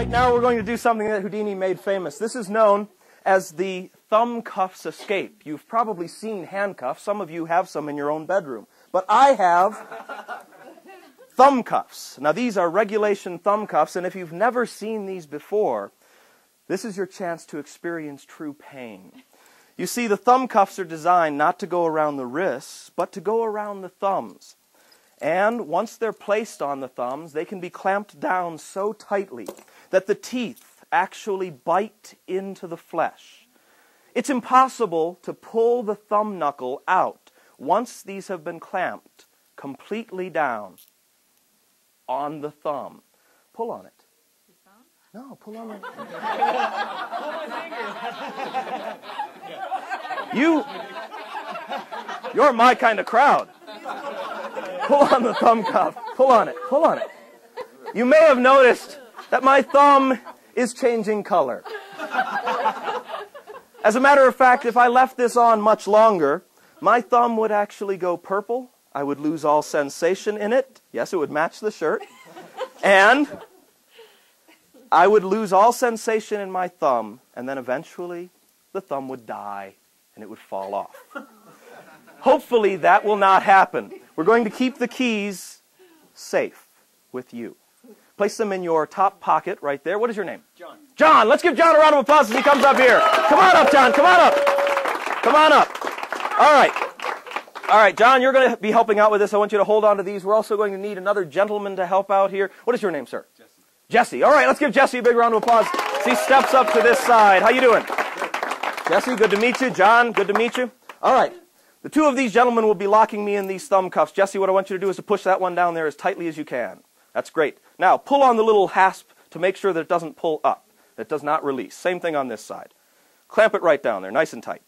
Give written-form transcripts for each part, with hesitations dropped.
Right now we're going to do something that Houdini made famous. This is known as the thumb cuffs escape. You've probably seen handcuffs. Some of you have some in your own bedroom. But I have thumb cuffs. Now these are regulation thumb cuffs, and if you've never seen these before, this is your chance to experience true pain. You see, the thumb cuffs are designed not to go around the wrists, but to go around the thumbs. And once they're placed on the thumbs, they can be clamped down so tightly that the teeth actually bite into the flesh. It's impossible to pull the thumb knuckle out once these have been clamped completely down on the thumb. Pull on it. No, pull on it. Pull my finger. You're my kind of crowd. Pull on the thumb cuff. Pull on it. Pull on it. You may have noticed that my thumb is changing color. As a matter of fact, if I left this on much longer, my thumb would actually go purple. I would lose all sensation in it. Yes, it would match the shirt. And I would lose all sensation in my thumb, and then eventually the thumb would die and it would fall off. Hopefully that will not happen. We're going to keep the keys safe with you. Place them in your top pocket right there. What is your name? John. John. Let's give John a round of applause as he comes up here. Come on up, John. Come on up. Come on up. All right. All right, John, you're going to be helping out with this. I want you to hold on to these. We're also going to need another gentleman to help out here. What is your name, sir? Jesse. Jesse. All right, let's give Jesse a big round of applause as he steps up to this side. How you doing? Jesse, good to meet you. John, good to meet you. All right. The two of these gentlemen will be locking me in these thumb cuffs. Jesse, what I want you to do is to push that one down there as tightly as you can. That's great. Now, pull on the little hasp to make sure that it doesn't pull up. That it does not release. Same thing on this side. Clamp it right down there, nice and tight.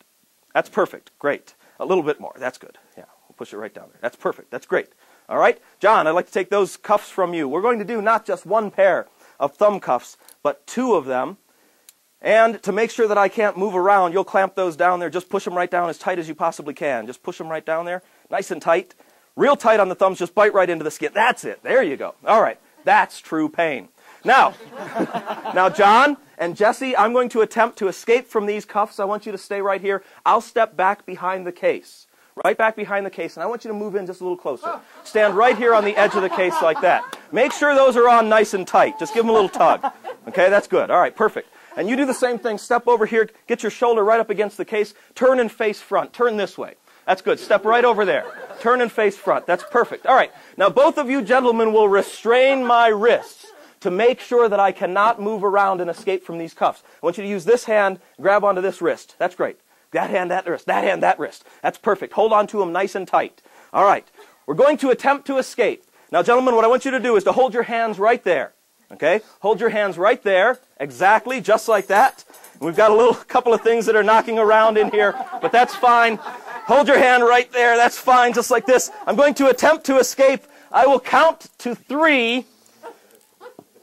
That's perfect. Great. A little bit more. That's good. Yeah, we'll push it right down there. That's perfect. That's great. All right? John, I'd like to take those cuffs from you. We're going to do not just one pair of thumb cuffs, but two of them. And to make sure that I can't move around, you'll clamp those down there. Just push them right down as tight as you possibly can. Just push them right down there, nice and tight. Real tight on the thumbs, just bite right into the skin. That's it. There you go. All right. That's true pain. Now, now, John and Jesse, I'm going to attempt to escape from these cuffs. I want you to stay right here. I'll step back behind the case, right back behind the case, and I want you to move in just a little closer. Stand right here on the edge of the case like that. Make sure those are on nice and tight. Just give them a little tug. Okay, that's good. All right, perfect. And you do the same thing. Step over here, get your shoulder right up against the case, turn and face front. Turn this way. That's good. Step right over there. Turn and face front. That's perfect. All right. Now, both of you gentlemen will restrain my wrists to make sure that I cannot move around and escape from these cuffs. I want you to use this hand, grab onto this wrist. That's great. That hand, that wrist. That hand, that wrist. That's perfect. Hold on to them nice and tight. All right. We're going to attempt to escape. Now, gentlemen, what I want you to do is to hold your hands right there. Okay? Hold your hands right there. Exactly, just like that. And we've got a couple of things that are knocking around in here, but that's fine. Hold your hand right there. That's fine, just like this. I'm going to attempt to escape. I will count to 3,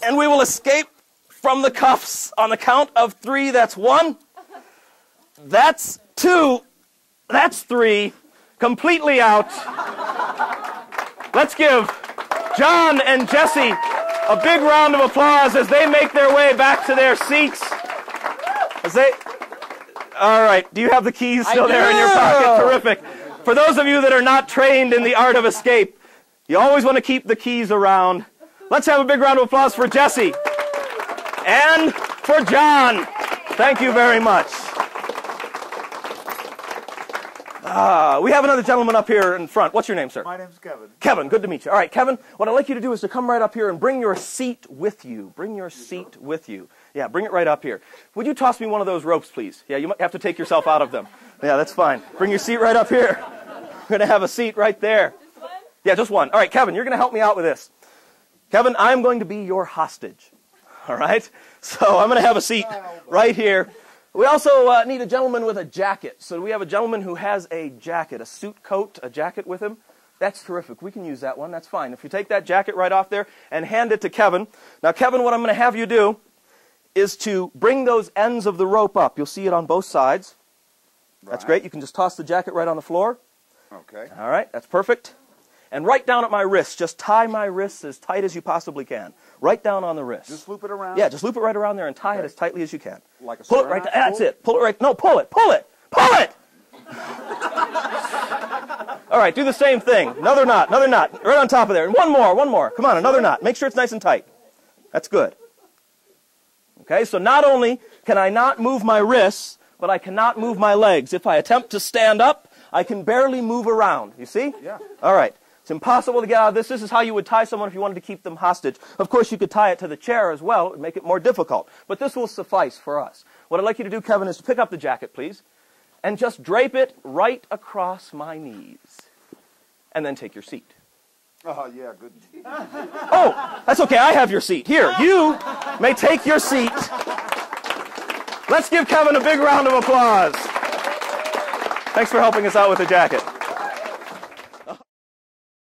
and we will escape from the cuffs on the count of 3. That's 1. That's 2. That's 3. Completely out. Let's give John and Jesse a big round of applause as they make their way back to their seats. All right, do you have the keys still there in your pocket? Terrific. For those of you that are not trained in the art of escape, you always want to keep the keys around. Let's have a big round of applause for Jesse and for John. Thank you very much. We have another gentleman up here in front. What's your name, sir? My name's Kevin. Kevin, good to meet you. All right, Kevin, what I'd like you to do is to come right up here and bring your seat with you. Bring your seat with you. Yeah, bring it right up here. Would you toss me one of those ropes, please? Yeah, you might have to take yourself out of them. Yeah, that's fine. Bring your seat right up here. We're going to have a seat right there. Just one? Yeah, just one. All right, Kevin, you're going to help me out with this. Kevin, I'm going to be your hostage. All right? So I'm going to have a seat right here. We also need a gentleman with a jacket. So we have a gentleman who has a jacket, a suit coat, a jacket with him. That's terrific. We can use that one. That's fine. If you take that jacket right off there and hand it to Kevin. Now, Kevin, what I'm going to have you do is to bring those ends of the rope up. You'll see it on both sides. That's great. You can just toss the jacket right on the floor. Okay. All right. That's perfect. and right down at my wrists. Just tie my wrists as tight as you possibly can. Right down on the wrist. Just loop it around? Yeah, just loop it right around there and tie it as tightly as you can. Like a pull it right there. That's it. Pull it right. No, pull it. Pull it. Pull it! All right, do the same thing. Another knot, right on top of there. And one more. Come on, another knot. Make sure it's nice and tight. That's good. Okay, so not only can I not move my wrists, but I cannot move my legs. If I attempt to stand up, I can barely move around. You see? Yeah. All right. It's impossible to get out of this. This is how you would tie someone if you wanted to keep them hostage. Of course, you could tie it to the chair as well. It would make it more difficult. But this will suffice for us. What I'd like you to do, Kevin, is to pick up the jacket, please, and just drape it right across my knees. And then take your seat. Oh, yeah, good. Oh, that's okay. I have your seat. Here, you may take your seat. Let's give Kevin a big round of applause. Thanks for helping us out with the jacket.